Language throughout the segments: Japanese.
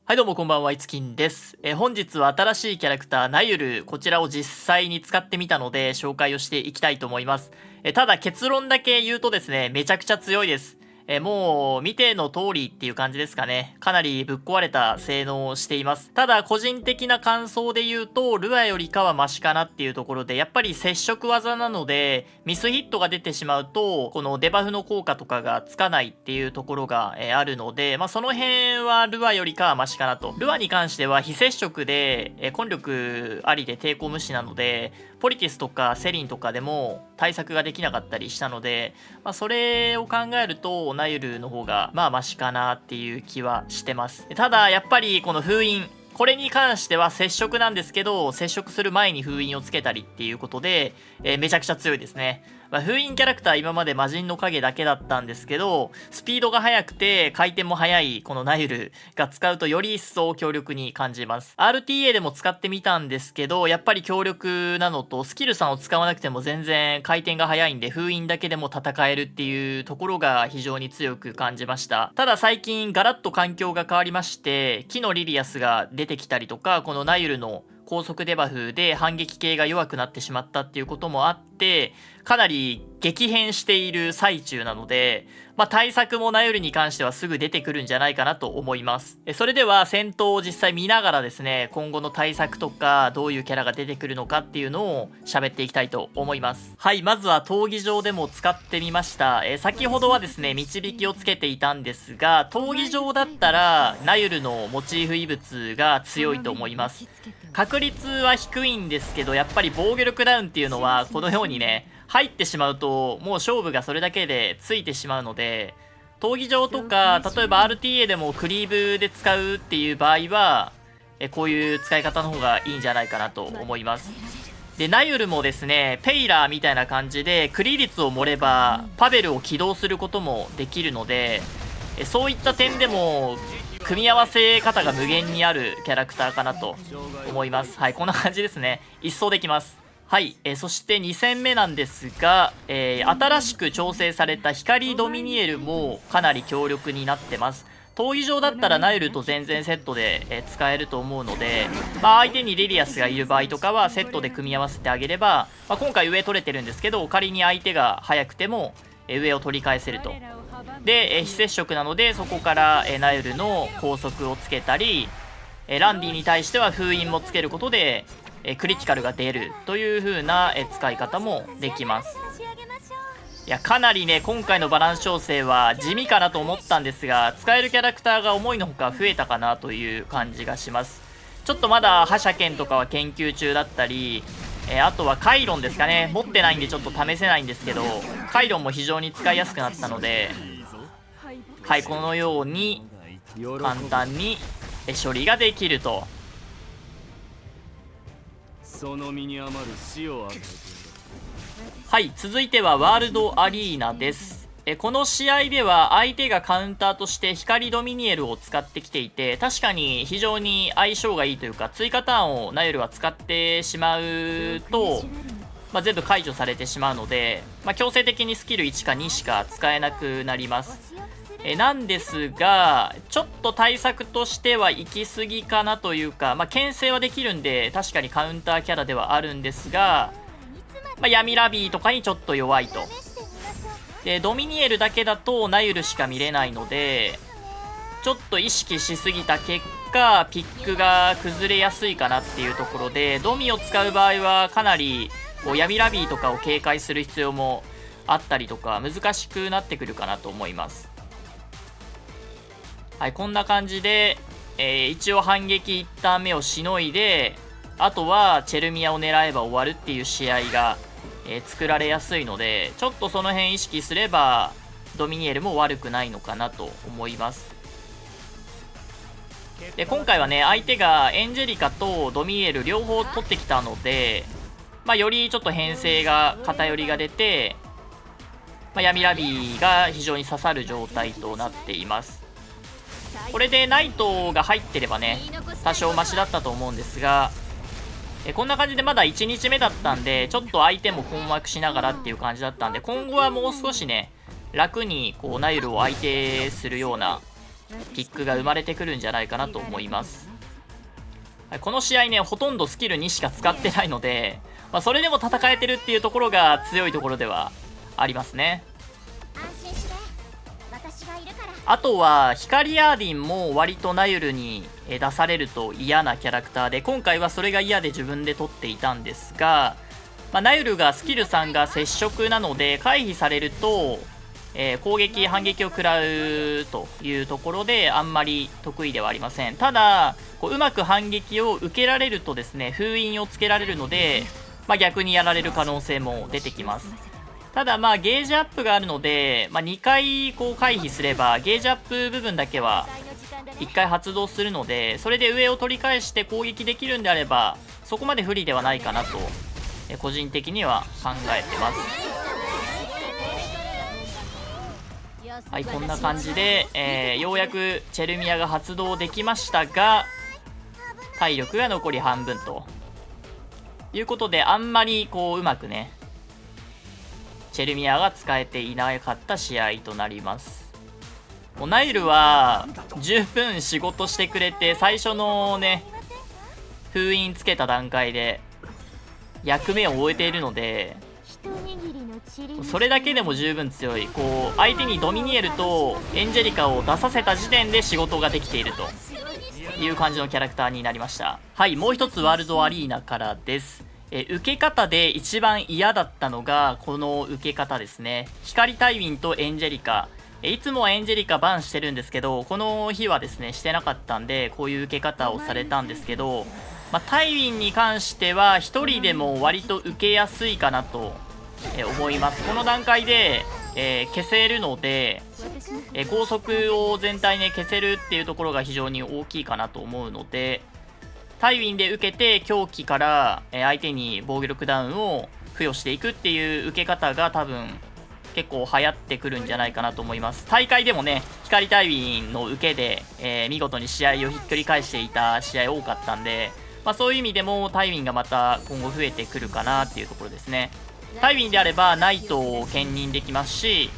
はいどうもこんばんは、いつきんです。本日は新しいキャラクター、ナユル、こちらを実際に使ってみたので、紹介をしていきたいと思います。ただ結論だけ言うとですね、めちゃくちゃ強いです。もう、見ての通りっていう感じですかね。かなりぶっ壊れた性能をしています。ただ、個人的な感想で言うと、ルアよりかはマシかなっていうところで、やっぱり接触技なので、ミスヒットが出てしまうと、このデバフの効果とかがつかないっていうところが、あるので、その辺はルアよりかはマシかなと。ルアに関しては非接触で、根力ありで抵抗無視なので、ポリティスとかセリンとかでも対策ができなかったりしたので、それを考えると、ナユルの方が、マシかなっていう気はしてます。ただ、やっぱりこの封印、これに関しては接触なんですけど、接触する前に封印をつけたりっていうことで、めちゃくちゃ強いですね。封印キャラクター今まで魔人の影だけだったんですけど、スピードが速くて回転も速いこのナユルが使うとより一層強力に感じます。RTA でも使ってみたんですけど、やっぱり強力なのと、スキルさんを使わなくても全然回転が速いんで、封印だけでも戦えるっていうところが非常に強く感じました。ただ最近ガラッと環境が変わりまして、木のリリアスが出てきたりとか、このナユルの高速デバフで反撃系が弱くなってしまったっていうこともあって、かなり激変している最中なので、対策もナユルに関してはすぐ出てくるんじゃないかなと思います。それでは戦闘を実際見ながらですね、今後の対策とかどういうキャラが出てくるのかっていうのを喋っていきたいと思います。はい、まずは闘技場でも使ってみました。先ほどはですね、導きをつけていたんですが、闘技場だったらナユルのモチーフ異物が強いと思います。確率は低いんですけど、やっぱり防御力ダウンっていうのはこのようにね、入ってしまうともう勝負がそれだけでついてしまうので、闘技場とか例えば RTA でもクリーブで使うっていう場合はこういう使い方の方がいいんじゃないかなと思います。でナユルもですね、ペイラーみたいな感じでクリ率を盛ればパベルを起動することもできるので、そういった点でも組み合わせ方が無限にあるキャラクターかなと思います。はい、こんな感じですね。一掃できます。はい、そして2戦目なんですが、新しく調整された光ドミニエルもかなり強力になってます。闘技場だったらナイルと全然セットで、使えると思うので、相手にリリアスがいる場合とかはセットで組み合わせてあげれば、今回上取れてるんですけど、仮に相手が速くても、上を取り返せると。で、非接触なので、そこから、ナイルの高速をつけたり、ランディに対しては封印もつけることで、クリティカルが出るという風な使い方もできます。いや、かなりね、今回のバランス調整は地味かなと思ったんですが、使えるキャラクターが思いのほか増えたかなという感じがします。ちょっとまだ覇者剣とかは研究中だったり、あとはカイロンですかね。持ってないんでちょっと試せないんですけど、カイロンも非常に使いやすくなったので、はい、このように簡単に処理ができると。その身に余る死を与えてはい、続いてはワールドアリーナです。この試合では相手がカウンターとして光ドミニエルを使ってきていて、確かに非常に相性がいいというか、追加ターンをナイルは使ってしまうと、全部解除されてしまうので、強制的にスキル1か2しか使えなくなります。なんですが、ちょっと対策としては行き過ぎかなというか、牽制はできるんで、確かにカウンターキャラではあるんですが、闇ラビーとかにちょっと弱いと。で、ドミニエルだけだとナユルしか見れないので、ちょっと意識しすぎた結果、ピックが崩れやすいかなっていうところで、ドミを使う場合はかなりこう闇ラビーとかを警戒する必要もあったりとか、難しくなってくるかなと思います。はい、こんな感じで、一応反撃一旦目をしのいで、あとはチェルミアを狙えば終わるっていう試合が、作られやすいので、ちょっとその辺意識すればドミニエルも悪くないのかなと思います。で、今回はね、相手がエンジェリカとドミニエル両方取ってきたので、よりちょっと編成が偏りが出て、闇ラビーが非常に刺さる状態となっています。これでナイトが入ってればね、多少マシだったと思うんですが、こんな感じでまだ1日目だったんで、ちょっと相手も困惑しながらっていう感じだったんで、今後はもう少しね、楽にこうナイルを相手するようなピックが生まれてくるんじゃないかなと思います。はい、この試合ね、ほとんどスキル2しか使ってないので、それでも戦えてるっていうところが強いところではありますね。あとは光アーディンも割とナユルに出されると嫌なキャラクターで、今回はそれが嫌で自分で取っていたんですが、ナユルがスキル3が接触なので回避されると、攻撃反撃を食らうというところであんまり得意ではありません。ただうまく反撃を受けられるとですね、封印をつけられるので、逆にやられる可能性も出てきます。ただゲージアップがあるので、2回回避すればゲージアップ部分だけは1回発動するので、それで上を取り返して攻撃できるんであればそこまで不利ではないかなと個人的には考えてます。はい、こんな感じで、ようやくチェルミアが発動できましたが、体力が残り半分ということで、あんまりうまくねチェルミアが使えていなかった試合となります。もうナイルは十分仕事してくれて、最初のね封印つけた段階で役目を終えているので、それだけでも十分強い。相手にドミニエルとエンジェリカを出させた時点で仕事ができているという感じのキャラクターになりました。はい、もう一つワールドアリーナからです。受け方で一番嫌だったのがこの受け方ですね。光タイウィンとエンジェリカ、いつもはエンジェリカバンしてるんですけど、この日はですねしてなかったんで、こういう受け方をされたんですけど、タイウィンに関しては1人でも割と受けやすいかなと思います。この段階で、消せるので、高速を全体ね消せるっていうところが非常に大きいかなと思うので、タイウィンで受けて狂気から相手に防御力ダウンを付与していくっていう受け方が多分結構流行ってくるんじゃないかなと思います。大会でもね光タイウィンの受けで、見事に試合をひっくり返していた試合多かったんで、そういう意味でもタイウィンがまた今後増えてくるかなっていうところですね。タイウィンであればナイトを兼任できますし、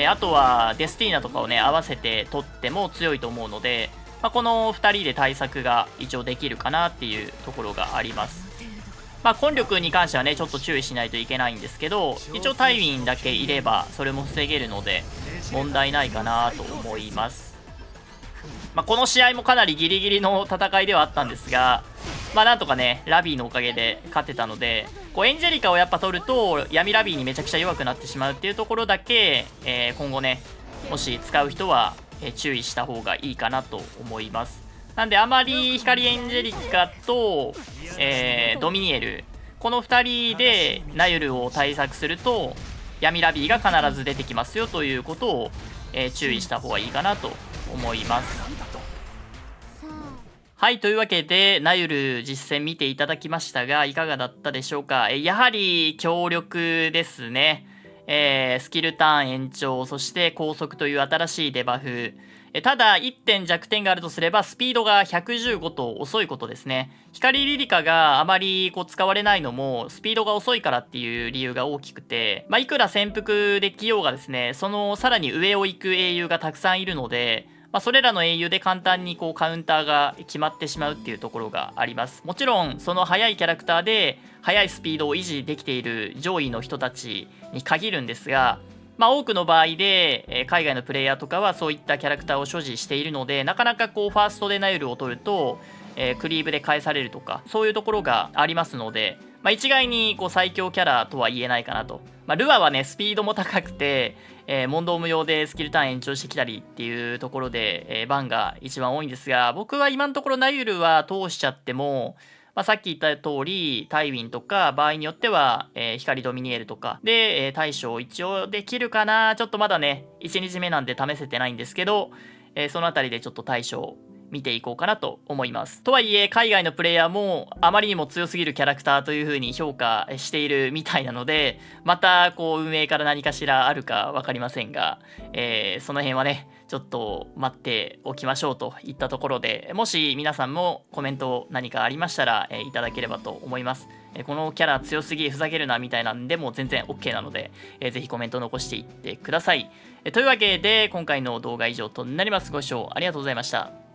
あとはデスティーナとかをね合わせて取っても強いと思うので、この2人で対策が一応できるかなっていうところがあります。根力に関してはねちょっと注意しないといけないんですけど、一応タイウィンだけいればそれも防げるので問題ないかなと思います。この試合もかなりギリギリの戦いではあったんですが、なんとかねラビーのおかげで勝てたので、エンジェリカをやっぱ取ると闇ラビーにめちゃくちゃ弱くなってしまうっていうところだけ、今後ねもし使う人は注意した方がいいかなと思います。なんであまり光エンジェリカと、ドミニエル、この2人でナユルを対策すると闇ラビーが必ず出てきますよということを、注意した方がいいかなと思います。はい、というわけでナユル実戦見ていただきましたがいかがだったでしょうか。やはり強力ですね。スキルターン延長、そして高速という新しいデバフ。ただ1点弱点があるとすればスピードが115と遅いことですね。光リリカがあまり使われないのもスピードが遅いからっていう理由が大きくて、いくら潜伏できようがですね、そのさらに上を行く英雄がたくさんいるので、それらの英雄で簡単にカウンターが決まってしまうっていうところがあります。もちろんその速いキャラクターで速いスピードを維持できている上位の人たちに限るんですが、多くの場合で、海外のプレイヤーとかはそういったキャラクターを所持しているので、なかなかファーストでナユルを取ると、クリーブで返されるとかそういうところがありますので、一概に最強キャラとは言えないかなと。ルアはねスピードも高くて、問答無用でスキルターン延長してきたりっていうところで、バンが一番多いんですが、僕は今のところナユルは通しちゃっても、さっき言った通りタイウィンとか場合によっては、光ドミニエルとかで、対処一応できるかな。ちょっとまだね1日目なんで試せてないんですけど、そのあたりでちょっと対処見ていこうかなと思います。とはいえ海外のプレイヤーもあまりにも強すぎるキャラクターという風に評価しているみたいなので、またこう運営から何かしらあるか分かりませんが、その辺はねちょっと待っておきましょうといったところで、もし皆さんもコメント何かありましたら、いただければと思います。このキャラ強すぎふざけるなみたいなんでも全然 OK なので、ぜひコメント残していってください。というわけで今回の動画以上となります。ご視聴ありがとうございました。